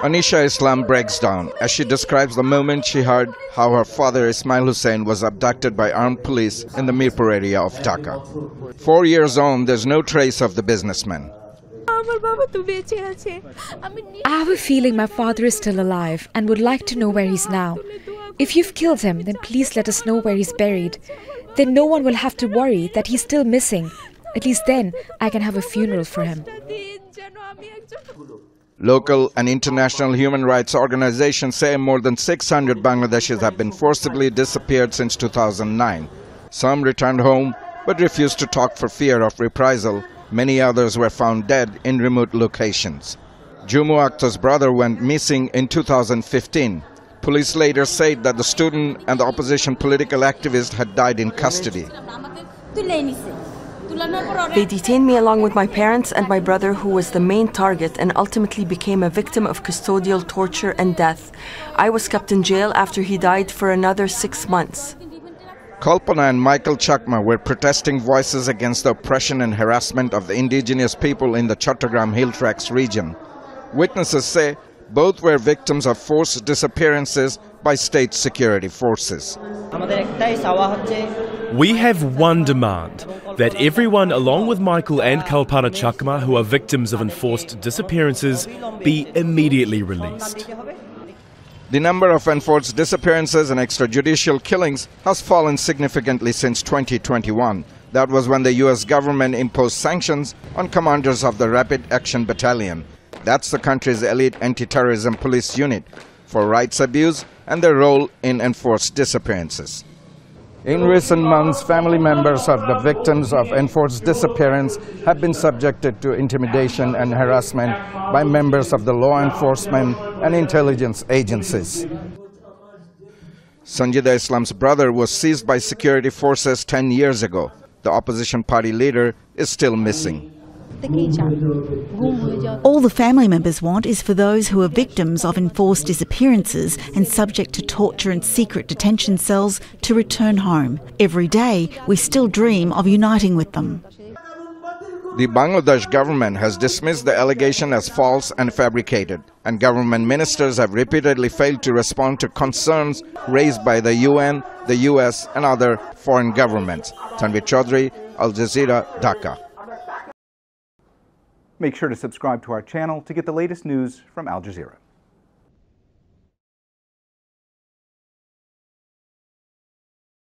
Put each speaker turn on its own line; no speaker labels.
Anisha Islam breaks down as she describes the moment she heard how her father Ismail Hussain was abducted by armed police in the Mirpur area of Dhaka. 4 years on, there's no trace of the businessman.
I have a feeling my father is still alive and would like to know where he's now. If you've killed him, then please let us know where he's buried. Then no one will have to worry that he's still missing. At least then I can have a funeral for him.
Local and international human rights organizations say more than 600 Bangladeshis have been forcibly disappeared since 2009. Some returned home but refused to talk for fear of reprisal. Many others were found dead in remote locations. Jumu Akhtar's brother went missing in 2015. Police later said that the student and the opposition political activist had died in custody.
They detained me along with my parents and my brother, who was the main target and ultimately became a victim of custodial torture and death. I was kept in jail after he died for another 6 months.
Kalpana and Michael Chakma were protesting voices against the oppression and harassment of the indigenous people in the Chattogram Hill Tracts region. Witnesses say both were victims of forced disappearances by state security forces.
We have one demand, that everyone along with Michael and Kalpana Chakma who are victims of enforced disappearances be immediately released.
The number of enforced disappearances and extrajudicial killings has fallen significantly since 2021. That was when the US government imposed sanctions on commanders of the Rapid Action Battalion. That's the country's elite anti-terrorism police unit, for rights abuse and their role in enforced disappearances. In recent months, family members of the victims of enforced disappearance have been subjected to intimidation and harassment by members of the law enforcement and intelligence agencies. Sanjida Islam's brother was seized by security forces 10 years ago. The opposition party leader is still missing.
All the family members want is for those who are victims of enforced disappearances and subject to torture and secret detention cells to return home. Every day, we still dream of uniting with them.
The Bangladesh government has dismissed the allegation as false and fabricated, and government ministers have repeatedly failed to respond to concerns raised by the UN, the US and other foreign governments. Tanvir Chowdhury, Al Jazeera, Dhaka.
Make sure to subscribe to our channel to get the latest news from Al Jazeera.